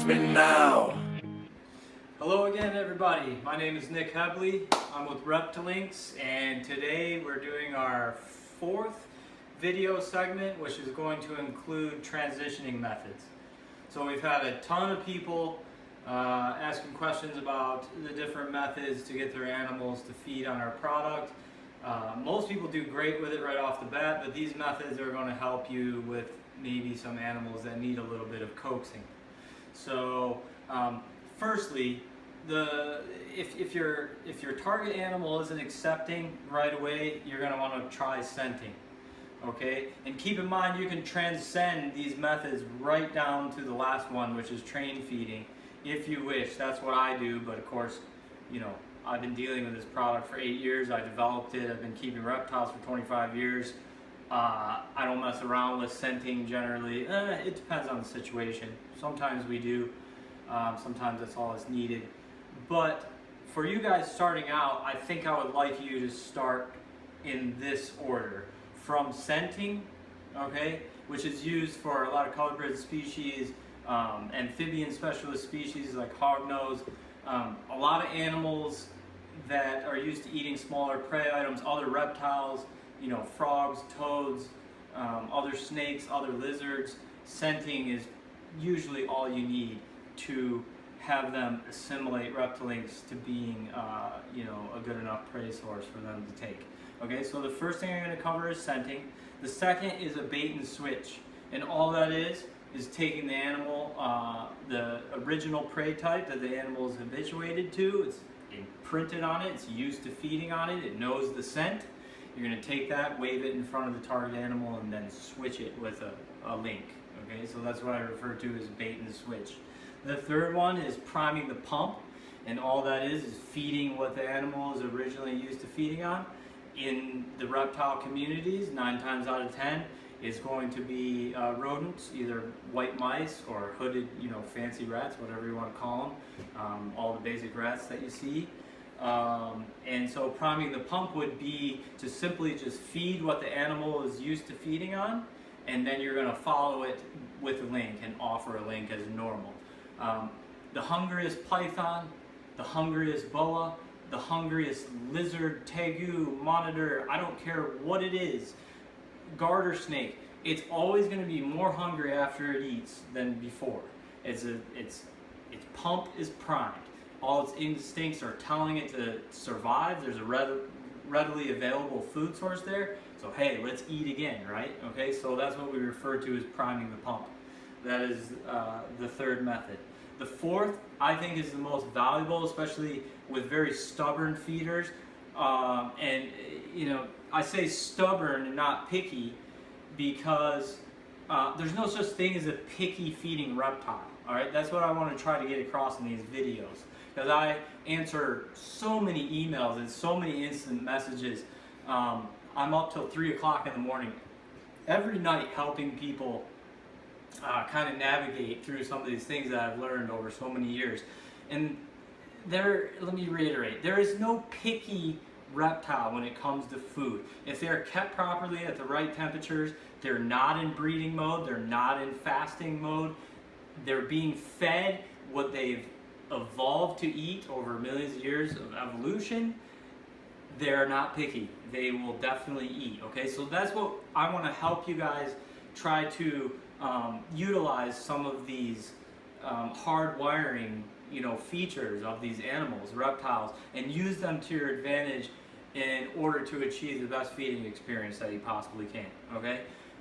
me now. Hello again, everybody. My name is Nick Hebley. I'm with Reptilinks, and today we're doing our fourth video segment, which is going to include transitioning methods. So we've had a ton of people asking questions about the different methods to get their animals to feed on our product. Most people do great with it right off the bat, but these methods are going to help you with maybe some animals that need a little bit of coaxing. So firstly, if your target animal isn't accepting right away, you're going to want to try scenting. Okay, and keep in mind you can transcend these methods right down to the last one, which is train feeding, if you wish. That's what I do, but of course, you know, I've been dealing with this product for 8 years. I developed it. I've been keeping reptiles for 25 years. I don't mess around with scenting generally. It depends on the situation. Sometimes we do. Sometimes that's all that's needed. But for you guys starting out, I think I would like you to start in this order. From scenting, okay, which is used for a lot of colored species, amphibian specialist species like hognose, a lot of animals that are used to eating smaller prey items, other reptiles, you know, frogs, toads, other snakes, other lizards. Scenting is usually all you need to have them assimilate Reptilinks to being, you know, a good enough prey source for them to take. Okay, so the first thing I'm going to cover is scenting. The second is a bait and switch, and all that is taking the animal, the original prey type that the animal is habituated to. It's imprinted on it. It's used to feeding on it. It knows the scent. You're going to take that, wave it in front of the target animal, and then switch it with a link. Okay, so that's what I refer to as bait and switch. The third one is priming the pump, and all that is feeding what the animal is originally used to feeding on. In the reptile communities, 9 times out of 10 is going to be rodents, either white mice or hooded, you know, fancy rats, whatever you want to call them, all the basic rats that you see. And so priming the pump would be to simply just feed what the animal is used to feeding on, and then you're going to follow it with a link and offer a link as normal. The hungriest python, the hungriest boa, the hungriest lizard, tegu, monitor, I don't care what it is, garter snake, it's always going to be more hungry after it eats than before. Its pump is primed. All its instincts are telling it to survive. There's a readily available food source there. So hey, let's eat again, right? Okay, so that's what we refer to as priming the pump. That is the third method. The fourth, I think, is the most valuable, especially with very stubborn feeders. And, you know, I say stubborn and not picky because there's no such thing as a picky feeding reptile. All right, that's what I want to try to get across in these videos. Because I answer so many emails and so many instant messages. I'm up till 3 o'clock in the morning every night helping people kind of navigate through some of these things that I've learned over so many years. And let me reiterate, there is no picky reptile when it comes to food. If they're kept properly at the right temperatures, they're not in breeding mode, they're not in fasting mode, they're being fed what they've evolved to eat over millions of years of evolution, they're not picky. They will definitely eat. Okay, so that's what I want to help you guys try to utilize some of these hardwiring, you know, features of these animals, reptiles, and use them to your advantage in order to achieve the best feeding experience that you possibly can. Okay,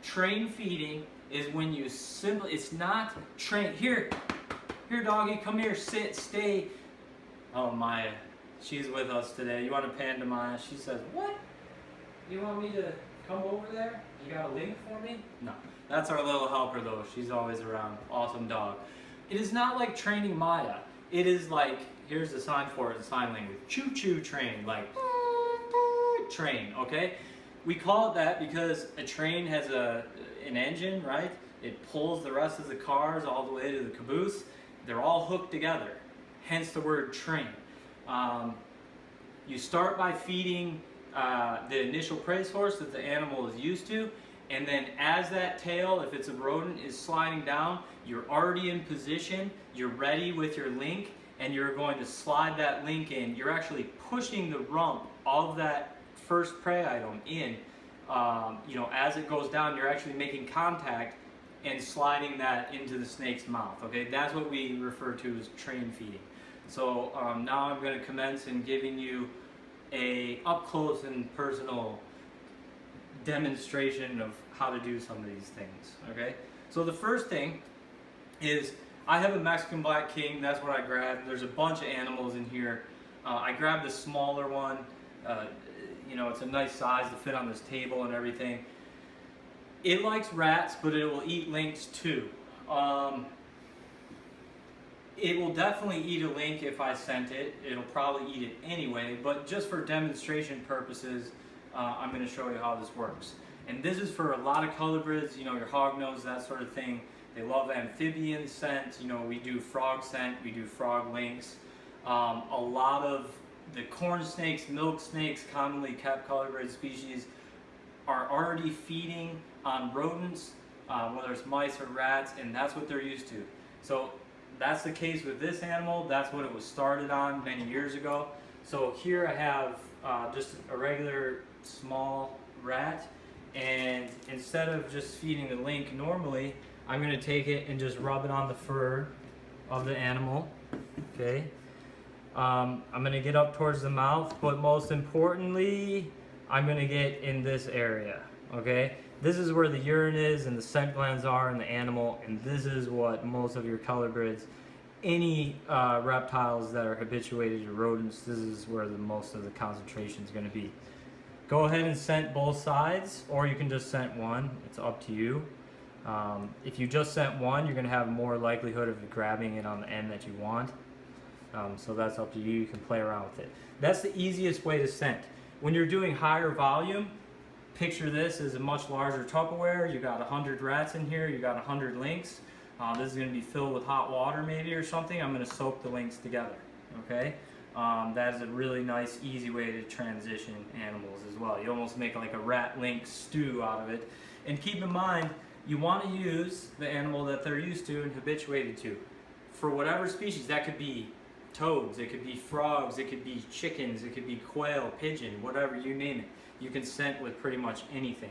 train feeding is when you simply, it's not train. Here doggy, come here, sit, stay. Oh, Maya, she's with us today. You want to pan to Maya? She says, what? You want me to come over there? You got a link for me? No. That's our little helper though. She's always around. Awesome dog. It is not like training Maya. It is like, here's the sign for it in sign language. Choo-choo train, like train, okay? We call it that because a train has an engine, right? It pulls the rest of the cars all the way to the caboose. They're all hooked together, hence the word train. You start by feeding the initial prey source that the animal is used to, And then as that tail, if it's a rodent, is sliding down, you're already in position, you're ready with your link, and you're going to slide that link in. You're actually pushing the rump of that first prey item in. As it goes down, you're actually making contact and sliding that into the snake's mouth. Okay, that's what we refer to as train feeding. So now I'm going to commence in giving you a up close and personal demonstration of how to do some of these things. Okay, so the first thing is I have a Mexican Black King. That's what I grabbed. There's a bunch of animals in here. I grabbed the smaller one. It's a nice size to fit on this table and everything. It likes rats, but it will eat lynx too. It will definitely eat a link if I sent it. It'll probably eat it anyway, but just for demonstration purposes, I'm going to show you how this works. And this is for a lot of colobrids, your hognose, that sort of thing. They love amphibian scent. We do frog scent, we do frog lynx. A lot of the corn snakes, milk snakes, commonly kept colobrid species, are already feeding on rodents, whether it's mice or rats, and that's what they're used to. So that's the case with this animal. That's what it was started on many years ago. So here I have just a regular small rat, and instead of just feeding the link normally, I'm going to take it and just rub it on the fur of the animal. Okay. I'm going to get up towards the mouth, but most importantly, I'm going to get in this area. Okay. This is where the urine is and the scent glands are in the animal, and this is what most of your colobrids, any reptiles that are habituated to rodents, this is where most of the concentration is going to be. Go ahead and scent both sides, or you can just scent one. It's up to you. If you just scent one, you're going to have more likelihood of grabbing it on the end that you want. So that's up to you. You can play around with it. That's the easiest way to scent. When you're doing higher volume, picture this as a much larger Tupperware. You got 100 rats in here. You got 100 lynx. This is going to be filled with hot water maybe or something. I'm going to soak the lynx together. Okay. That is a really nice, easy way to transition animals as well. You almost make like a rat lynx stew out of it. And keep in mind, you want to use the animal that they're used to and habituated to. For whatever species, that could be toads, it could be frogs, it could be chickens, it could be quail, pigeon, whatever, you name it. You can scent with pretty much anything.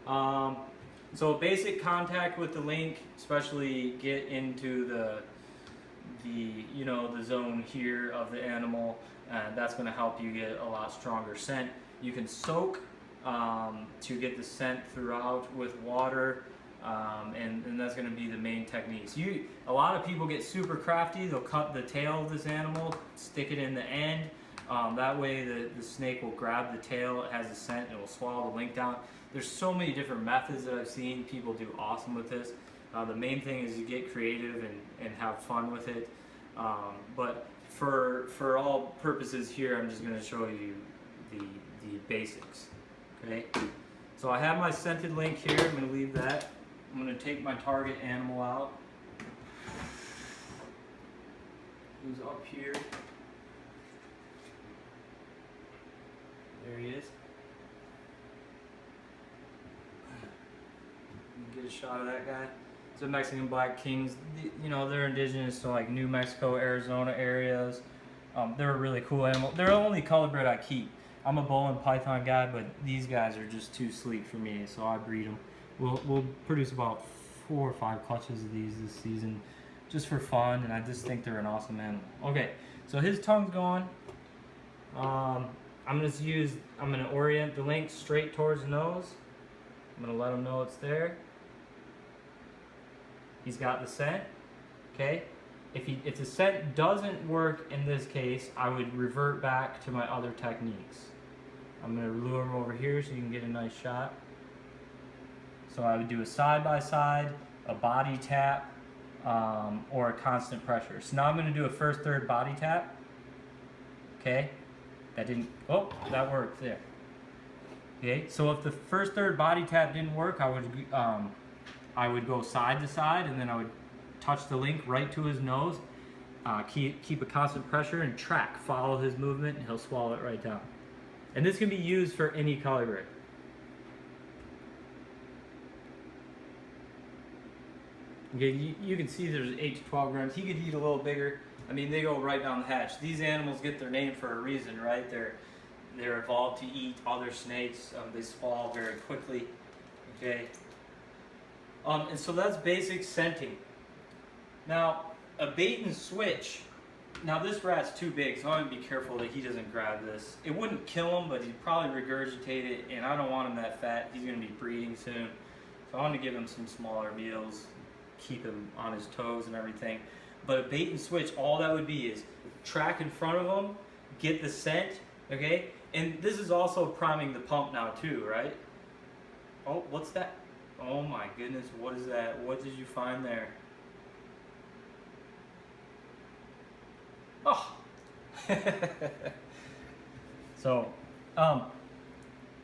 So basic contact with the link, especially get into the zone here of the animal. That's going to help you get a lot stronger scent. You can soak to get the scent throughout with water. And that's going to be the main techniques. A lot of people get super crafty. They'll cut the tail of this animal, stick it in the end. That way the snake will grab the tail, it has a scent, it will swallow the link down. There's so many different methods that I've seen. People do awesome with this. The main thing is you get creative and have fun with it. But for all purposes here, I'm just going to show you the basics. Okay. So I have my scented link here. I'm going to leave that. I'm going to take my target animal out. Who's up here? There he is. Get a shot of that guy. It's a Mexican Black Kings. They're indigenous to like New Mexico, Arizona areas. They're a really cool animal. They're the only colobrid I keep. I'm a bull and python guy, but these guys are just too sleek for me, so I breed them. We'll produce about 4 or 5 clutches of these this season, just for fun, and I just think they're an awesome animal. Okay, so his tongue's going. I'm gonna orient the link straight towards the nose. I'm gonna let him know it's there. He's got the scent. Okay. If the scent doesn't work in this case, I would revert back to my other techniques. I'm going to lure him over here so you can get a nice shot. So I would do a side-by-side, a body tap, or a constant pressure. So now I'm going to do a first-third body tap. Okay, that worked there. Okay, so if the first-third body tap didn't work, I would go side to side, and then I would touch the link right to his nose, keep a constant pressure and track, follow his movement, and he'll swallow it right down. And this can be used for any colobrid. Okay, you can see there's 8 to 12 grams. He could eat a little bigger. I mean, they go right down the hatch. These animals get their name for a reason, right? They're evolved to eat other snakes. They swallow very quickly. Okay. And so that's basic scenting. Now, a bait and switch. Now this rat's too big, so I'm gonna be careful that he doesn't grab this. It wouldn't kill him, but he'd probably regurgitate it, and I don't want him that fat. He's gonna be breeding soon. So I want to give him some smaller meals, keep him on his toes and everything. But a bait and switch, all that would be is track in front of him, get the scent, okay? And this is also priming the pump now too, right? Oh, what's that? Oh my goodness, what is that? What did you find there? Oh! So,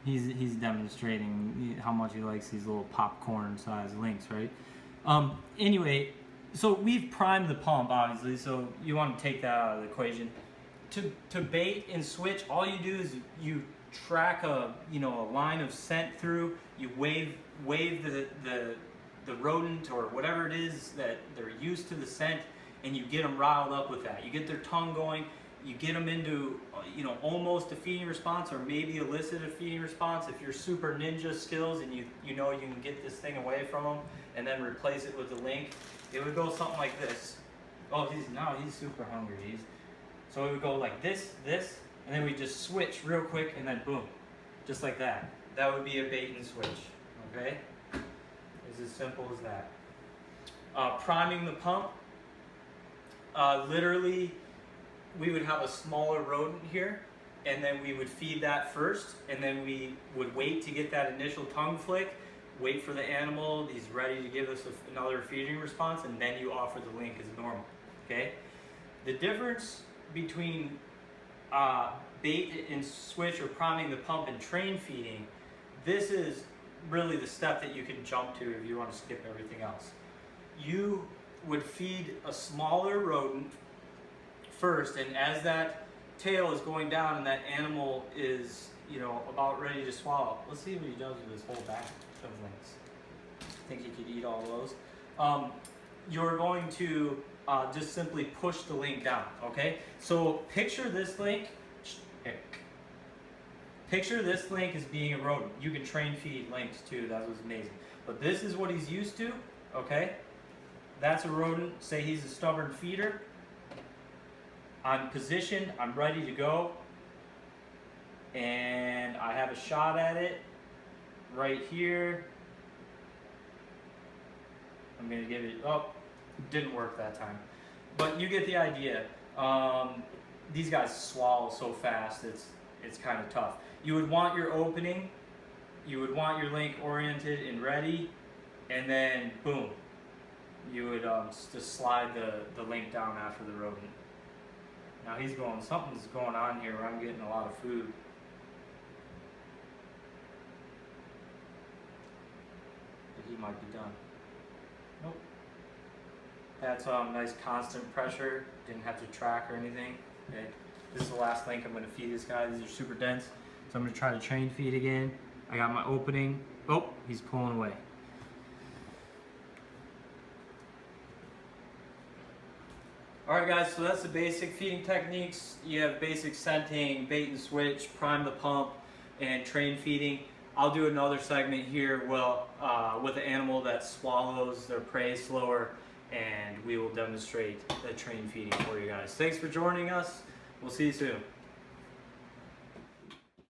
he's demonstrating how much he likes these little popcorn-sized links, right? Anyway, so we've primed the pump, obviously, so you want to take that out of the equation. To bait and switch, all you do is you track a line of scent through. You wave the rodent or whatever it is that they're used to the scent, and you get them riled up with that. You get their tongue going. You get them into almost a feeding response, or maybe elicit a feeding response if you're super ninja skills and you know you can get this thing away from them and then replace it with a link. It would go something like this. Oh, he's super hungry. So it would go like this, and then we just switch real quick, and then boom, just like that. That would be a bait and switch. Okay, it's as simple as that. Priming the pump. Literally, we would have a smaller rodent here, and then we would feed that first, and then we would wait to get that initial tongue flick, wait for the animal, he's ready to give us another feeding response, and then you offer the link as normal, okay? The difference between bait and switch or priming the pump and train feeding, this is really the step that you can jump to if you want to skip everything else. You would feed a smaller rodent first, and as that tail is going down and that animal is about ready to swallow, let's see what he does with this whole batch of links. I think he could eat all those. You're going to just simply push the link down, okay? So picture this link as being a rodent. You can train feed links too, that was amazing. But this is what he's used to, okay? That's a rodent, say he's a stubborn feeder. I'm positioned, I'm ready to go, and I have a shot at it right here. I'm gonna give it, oh, didn't work that time. But you get the idea. These guys swallow so fast, it's kind of tough. You would want your opening, you would want your link oriented and ready, and then boom, you would just slide the link down after the rodent. Now he's going, something's going on here where I'm getting a lot of food. But he might be done. Nope. That's nice constant pressure. Didn't have to track or anything. Okay. This is the last link I'm going to feed this guy. These are super dense. So I'm going to try to train feed again. I got my opening. Oh, he's pulling away. Alright guys, so that's the basic feeding techniques. You have basic scenting, bait and switch, prime the pump, and train feeding. I'll do another segment here with an animal that swallows their prey slower, and we will demonstrate the train feeding for you guys. Thanks for joining us. We'll see you soon.